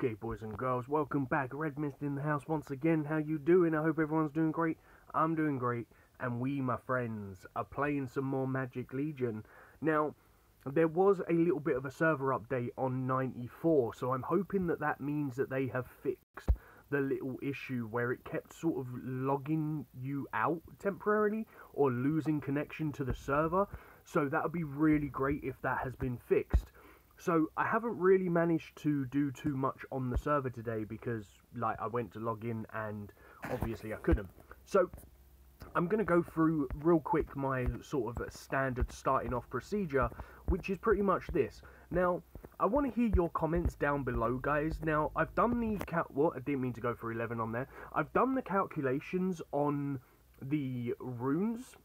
Okay, boys and girls, welcome back. Redmissed in the house once again. How you doing? I hope everyone's doing great. I'm doing great, and we, my friends, are playing some more Magic Legion. Now, there was a little bit of a server update on 94, so I'm hoping that that means that they have fixed the little issue where it kept sort of logging you out temporarily or losing connection to the server. So that would be really great if that has been fixed. So I haven't really managed to do too much on the server today because I went to log in and obviously I couldn't. So I'm going to go through real quick my sort of standard starting off procedure, which is pretty much this. Now, I want to hear your comments down below, guys. Now, I've done the I didn't mean to go for 11 on there. I've done the calculations on the runes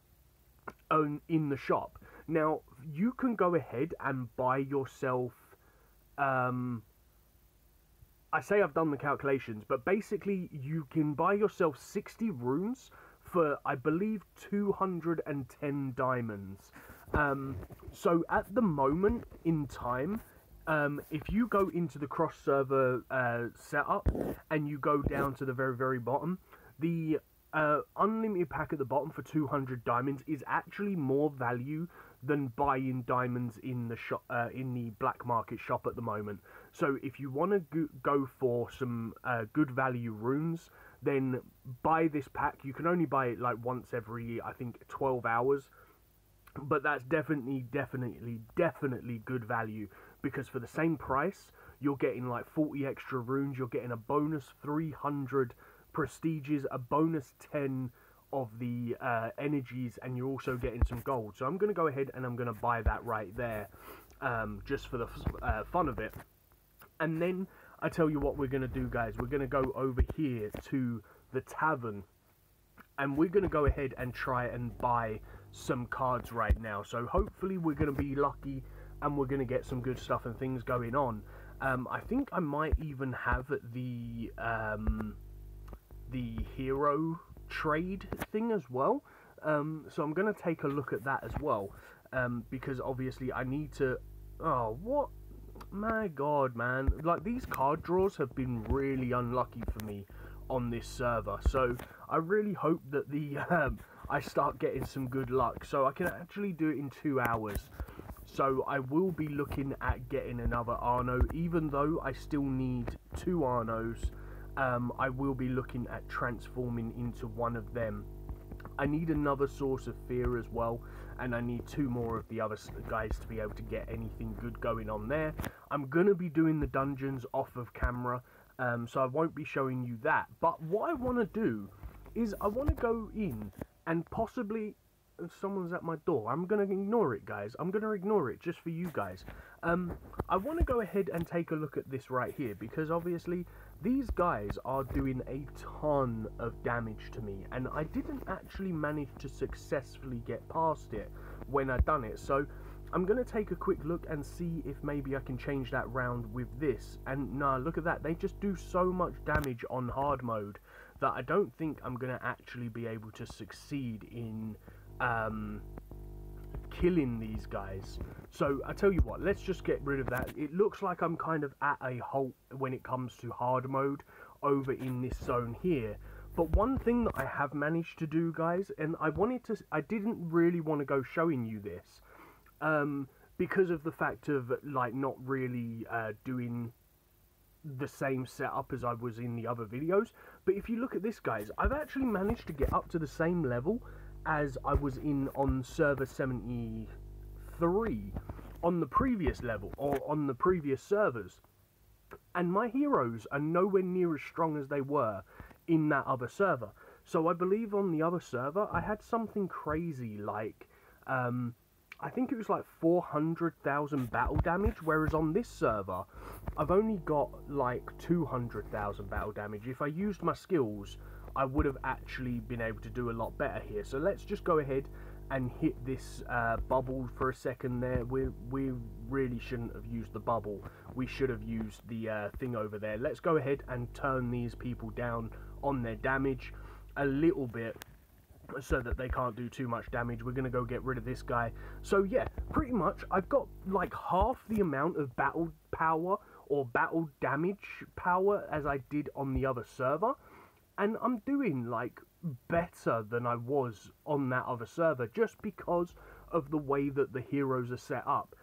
in the shop. Now, you can go ahead and buy yourself, I say I've done the calculations, but basically you can buy yourself 60 runes for, I believe, 210 diamonds. So at the moment in time, if you go into the cross-server setup and you go down to the very, very bottom, the unlimited pack at the bottom for 200 diamonds is actually more value than buying diamonds in the shop, in the black market shop at the moment. So if you want to go for some good value runes, then buy this pack. You can only buy it like once every, I think, 12 hours. But that's definitely good value, because for the same price, you're getting like 40 extra runes, you're getting a bonus 300 prestiges, a bonus 10 of the energies, and you're also getting some gold. So I'm going to go ahead and I'm going to buy that right there, just for the fun of it. And then I tell you what we're going to do, guys. We're going to go over here to the tavern, and we're going to go ahead and try and buy some cards right now. So hopefully we're going to be lucky and we're going to get some good stuff and things going on. I think I might even have the hero trade thing as well. So I'm going to take a look at that as well, because obviously I need to... Oh, what? My god, man. Like, these card draws have been really unlucky for me on this server. So I really hope that the I start getting some good luck, so I can actually do it in 2 hours. So I will be looking at getting another Arno, even though I still need 2 Arnos. I will be looking at transforming into one of them. I need another source of fear as well, and I need 2 more of the other guys to be able to get anything good going on there. I'm going to be doing the dungeons off of camera, so I won't be showing you that. But what I want to do is I want to go in and possibly... Someone's at my door. I'm going to ignore it, guys. I'm going to ignore it just for you guys. I want to go ahead and take a look at this right here, because obviously these guys are doing a ton of damage to me, and I didn't actually manage to successfully get past it when I done it. So I'm going to take a quick look and see if maybe I can change that round with this. And nah, look at that. They just do so much damage on hard mode that I don't think I'm going to actually be able to succeed in killing these guys. So I tell you what, let's just get rid of that. It looks like I'm kind of at a halt when it comes to hard mode over in this zone here. But one thing that I have managed to do, guys, and I didn't really want to go showing you this, because of the fact of like not really doing the same setup as I was in the other videos. But if you look at this, guys, I've actually managed to get up to the same level as I was in on server 73 on the previous level, or on the previous servers, and my heroes are nowhere near as strong as they were in that other server. So I believe on the other server I had something crazy like I think it was like 400,000 battle damage, whereas on this server I've only got like 200,000 battle damage. If I used my skills, I would have actually been able to do a lot better here. So let's just go ahead and hit this bubble for a second there. We really shouldn't have used the bubble. We should have used the thing over there. Let's go ahead and turn these people down on their damage a little bit, so that they can't do too much damage. We're going to go get rid of this guy. So yeah, pretty much I've got like half the amount of battle power or battle damage power as I did on the other server, and I'm doing like better than I was on that other server just because of the way that the heroes are set up.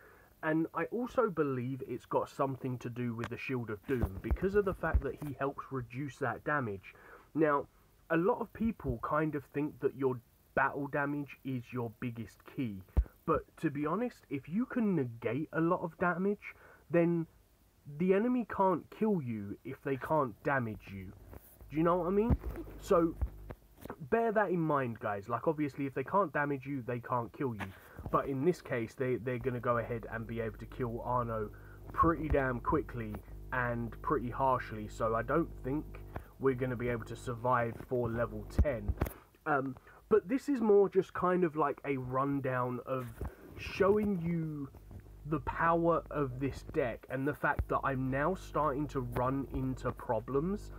And I also believe it's got something to do with the Shield of Doom because of the fact that he helps reduce that damage. Now, a lot of people kind of think that your battle damage is your biggest key, but to be honest, if you can negate a lot of damage, then the enemy can't kill you if they can't damage you. Do you know what I mean? So bear that in mind, guys. Like, obviously, if they can't damage you, they can't kill you. But in this case, they're going to go ahead and be able to kill Arno pretty damn quickly and pretty harshly. So I don't think we're going to be able to survive for level 10. But this is more just kind of like a rundown of showing you the power of this deck and the fact that I'm now starting to run into problems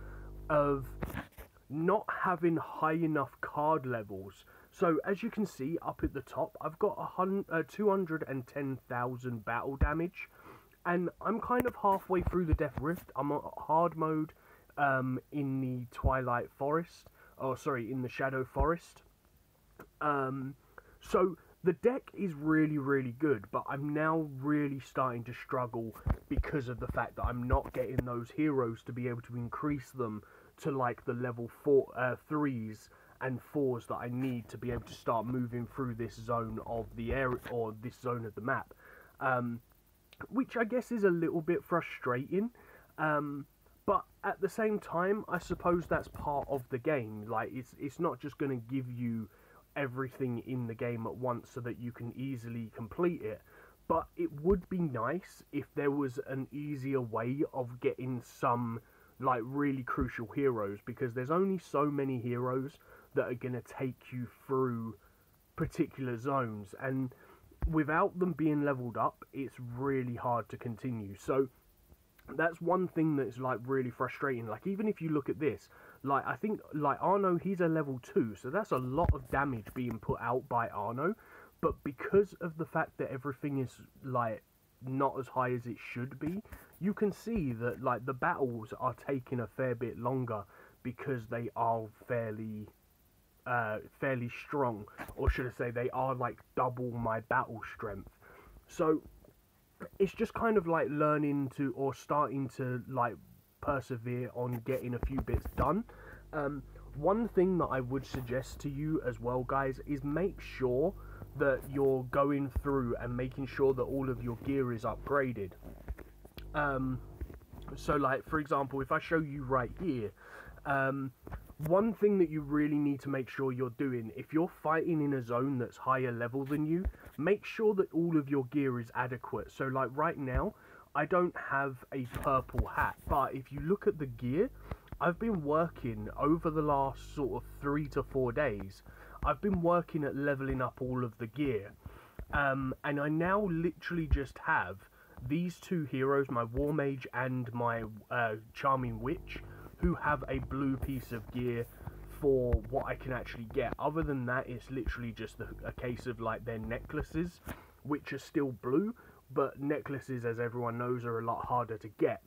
of not having high enough card levels. So as you can see up at the top, I've got 210,000 battle damage, and I'm kind of halfway through the Death Rift. I'm on hard mode in the Twilight Forest, or sorry, in the Shadow Forest. So the deck is really, really good, but I'm now really starting to struggle because of the fact that I'm not getting those heroes to be able to increase them to like the level 3s and 4s that I need to be able to start moving through this zone of the area, or this zone of the map, which I guess is a little bit frustrating, but at the same time, I suppose that's part of the game. Like, it's not just going to give you everything in the game at once so that you can easily complete it, but it would be nice if there was an easier way of getting some like really crucial heroes, because there's only so many heroes that are going to take you through particular zones, and without them being leveled up, it's really hard to continue. So that's one thing that's like really frustrating. Like, even if you look at this, like, I think like Arno, he's a level 2, so that's a lot of damage being put out by Arno, but because of the fact that everything is like not as high as it should be, you can see that like the battles are taking a fair bit longer because they are fairly strong, or should I say they are like double my battle strength. So it's just kind of like learning to, or starting to like persevere on getting a few bits done. One thing that I would suggest to you as well, guys, is make sure that you're going through and making sure that all of your gear is upgraded. So like, for example, if I show you right here, one thing that you really need to make sure you're doing, if you're fighting in a zone that's higher level than you, make sure that all of your gear is adequate. So like right now, I don't have a purple hat, but if you look at the gear, I've been working over the last sort of 3 to 4 days. I've been working at leveling up all of the gear, and I now literally just have these two heroes, my War Mage and my Charming Witch, who have a blue piece of gear for what I can actually get. Other than that, it's literally just a case of like their necklaces, which are still blue, but necklaces, as everyone knows, are a lot harder to get.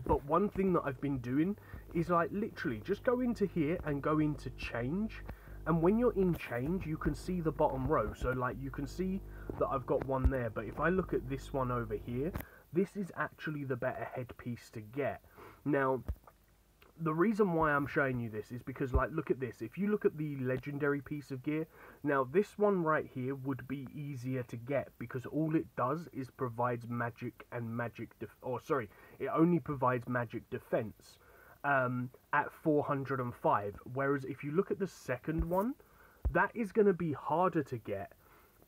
But one thing that I've been doing is like literally just go into here and go into change, and when you're in change, you can see the bottom row. So like you can see that I've got one there, but if I look at this one over here, this is actually the better headpiece to get. Now, the reason why I'm showing you this is because, like, look at this. If you look at the legendary piece of gear, now this one right here would be easier to get because all it does is provides magic and it only provides magic defense at 405. Whereas if you look at the second one, that is going to be harder to get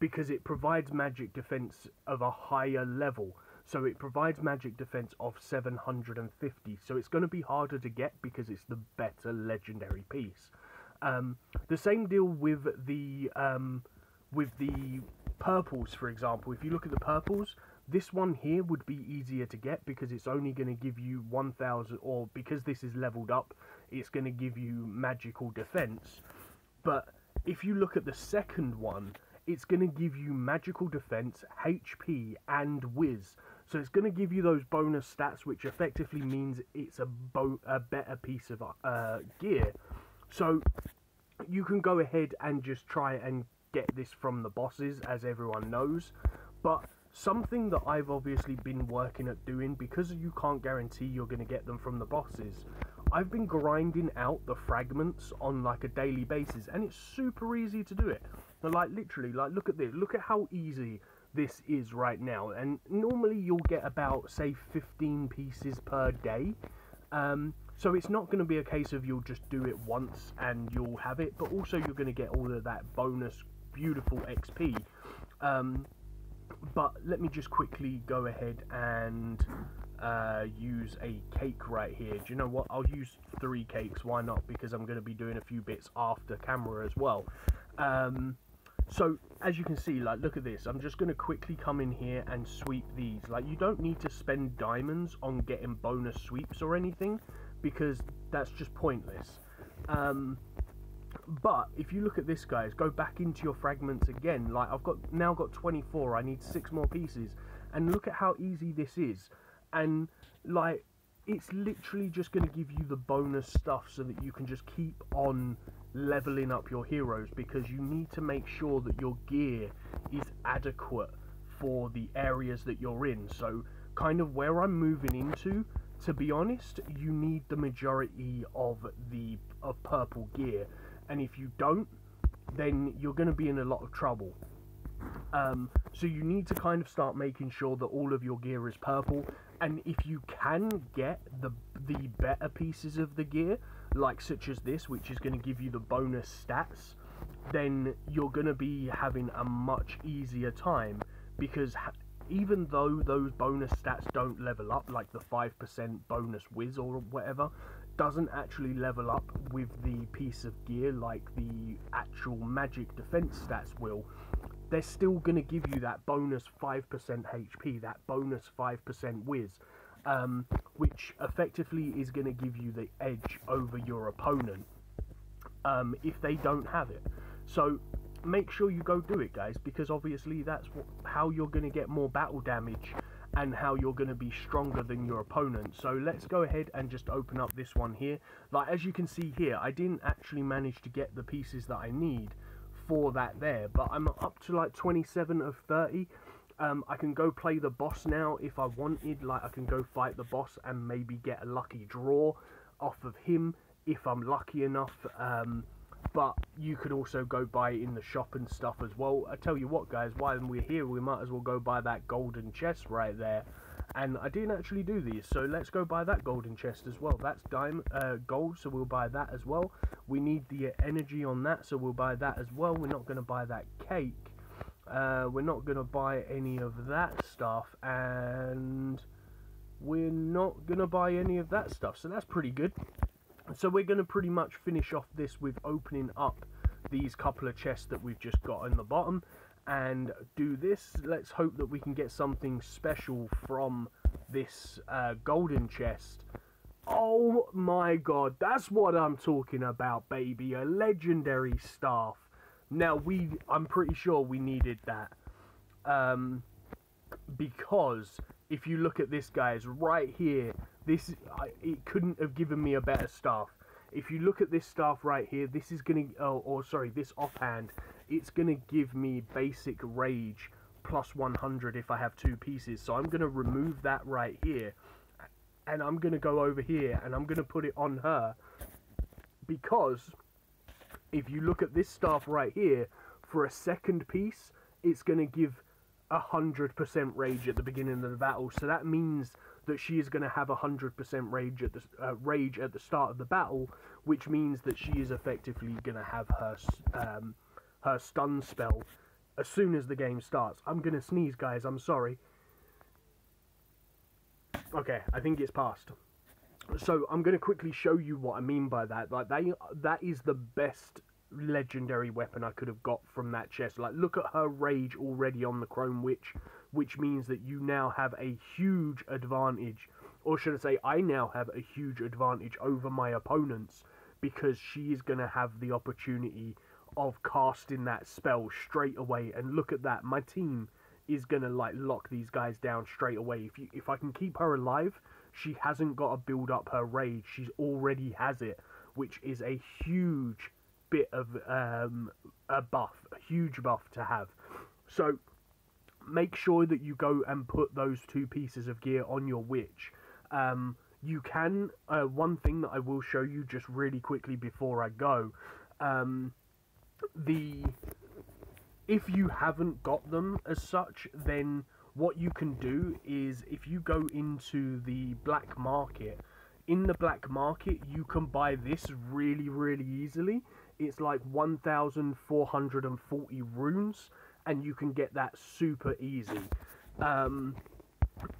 because it provides magic defense of a higher level. So it provides magic defense of 750. So it's going to be harder to get because it's the better legendary piece. The same deal with the purples, for example. If you look at the purples, this one here would be easier to get because it's only going to give you 1000, or because this is leveled up, it's going to give you magical defense. But if you look at the second one, it's going to give you magical defense, HP, and whiz. So it's going to give you those bonus stats, which effectively means it's a better piece of gear. So you can go ahead and just try and get this from the bosses, as everyone knows. But something that I've obviously been working at doing, because you can't guarantee you're going to get them from the bosses, I've been grinding out the fragments on like a daily basis, and it's super easy to do it. But like literally, like look at this, look at how easy this is right now. And normally you'll get about, say, 15 pieces per day. So it's not going to be a case of you'll just do it once and you'll have it, but also you're going to get all of that bonus beautiful XP. But let me just quickly go ahead and use a cake right here. Do you know what? I'll use 3 cakes. Why not? Because I'm going to be doing a few bits after camera as well. So as you can see, like, look at this. I'm just going to quickly come in here and sweep these. Like, you don't need to spend diamonds on getting bonus sweeps or anything, because that's just pointless. But if you look at this, guys, go back into your fragments again. Like, I've now got 24. I need 6 more pieces, and look at how easy this is. And like, it's literally just going to give you the bonus stuff so that you can just keep on leveling up your heroes, because you need to make sure that your gear is adequate for the areas that you're in. So kind of where I'm moving into, to be honest, you need the majority of purple gear, and if you don't, then you're going to be in a lot of trouble. So you need to kind of start making sure that all of your gear is purple, and if you can get the better pieces of the gear, like such as this, which is going to give you the bonus stats, then you're going to be having a much easier time, because even though those bonus stats don't level up, like the 5% bonus whiz or whatever, doesn't actually level up with the piece of gear like the actual magic defense stats will, they're still going to give you that bonus 5% HP, that bonus 5% whiz, which effectively is going to give you the edge over your opponent if they don't have it. So make sure you go do it, guys, because obviously that's how you're going to get more battle damage and how you're going to be stronger than your opponent. So let's go ahead and just open up this one here. Like, as you can see here, I didn't actually manage to get the pieces that I need for that there, but I'm up to like 27 of 30. I can go play the boss now if I wanted. Like, I can go fight the boss and maybe get a lucky draw off of him if I'm lucky enough. But you could also go buy it in the shop and stuff as well. I tell you what, guys, while we're here, we might as well go buy that golden chest right there. And I didn't actually do these, so let's go buy that golden chest as well. That's gold, so we'll buy that as well. We need the energy on that, so we'll buy that as well. We're not going to buy that cake. We're not going to buy any of that stuff, and we're not going to buy any of that stuff, so that's pretty good. So we're going to pretty much finish off this with opening up these couple of chests that we've just got on the bottom, and do this. Let's hope that we can get something special from this golden chest. Oh my god, that's what I'm talking about, baby. A legendary staff. Now, I'm pretty sure we needed that. Because if you look at this, guys, right here, it couldn't have given me a better staff. If you look at this staff right here, this is going to, this offhand, it's going to give me basic rage plus 100 if I have 2 pieces. So I'm going to remove that right here, and I'm going to go over here and I'm going to put it on her, because if you look at this staff right here, for a second piece, it's going to give 100% rage at the beginning of the battle. So that means that she is going to have 100% rage at the start of the battle, which means that she is effectively going to have her stun spell as soon as the game starts. I'm going to sneeze, guys, I'm sorry. Okay, I think it's passed. So I'm going to quickly show you what I mean by that. Like, that is the best legendary weapon I could have got from that chest. Like, look at her rage already on the Chrome Witch, which means that you now have a huge advantage, or should I say, I now have a huge advantage over my opponents, because she is going to have the opportunity of casting that spell straight away. And look at that, my team is gonna like lock these guys down straight away. If I can keep her alive, she hasn't got to build up her rage. She's already has it, which is a huge bit of a huge buff to have. So make sure that you go and put those 2 pieces of gear on your witch. You can, one thing that I will show you just really quickly before I go, if you haven't got them as such, then what you can do is, if you go into the black market, in the black market you can buy this really, really easily. It's like 1,440 runes, and you can get that super easy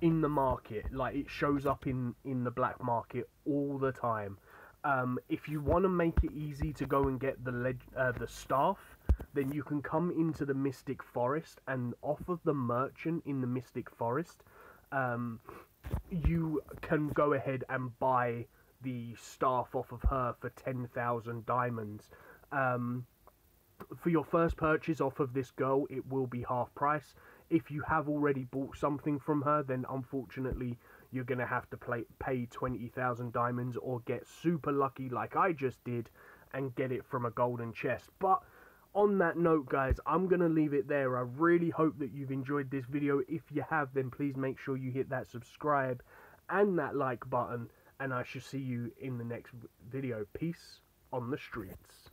in the market. Like, it shows up in the black market all the time. If you want to make it easy to go and get the staff, then you can come into the Mystic Forest, and off of the merchant in the Mystic Forest, you can go ahead and buy the staff off of her for 10,000 diamonds. For your first purchase off of this girl, it will be half price. If you have already bought something from her, then unfortunately you're going to have to pay 20,000 diamonds, or get super lucky like I just did and get it from a golden chest. But on that note, guys, I'm going to leave it there. I really hope that you've enjoyed this video. If you have, then please make sure you hit that subscribe and that like button, and I shall see you in the next video. Peace on the streets.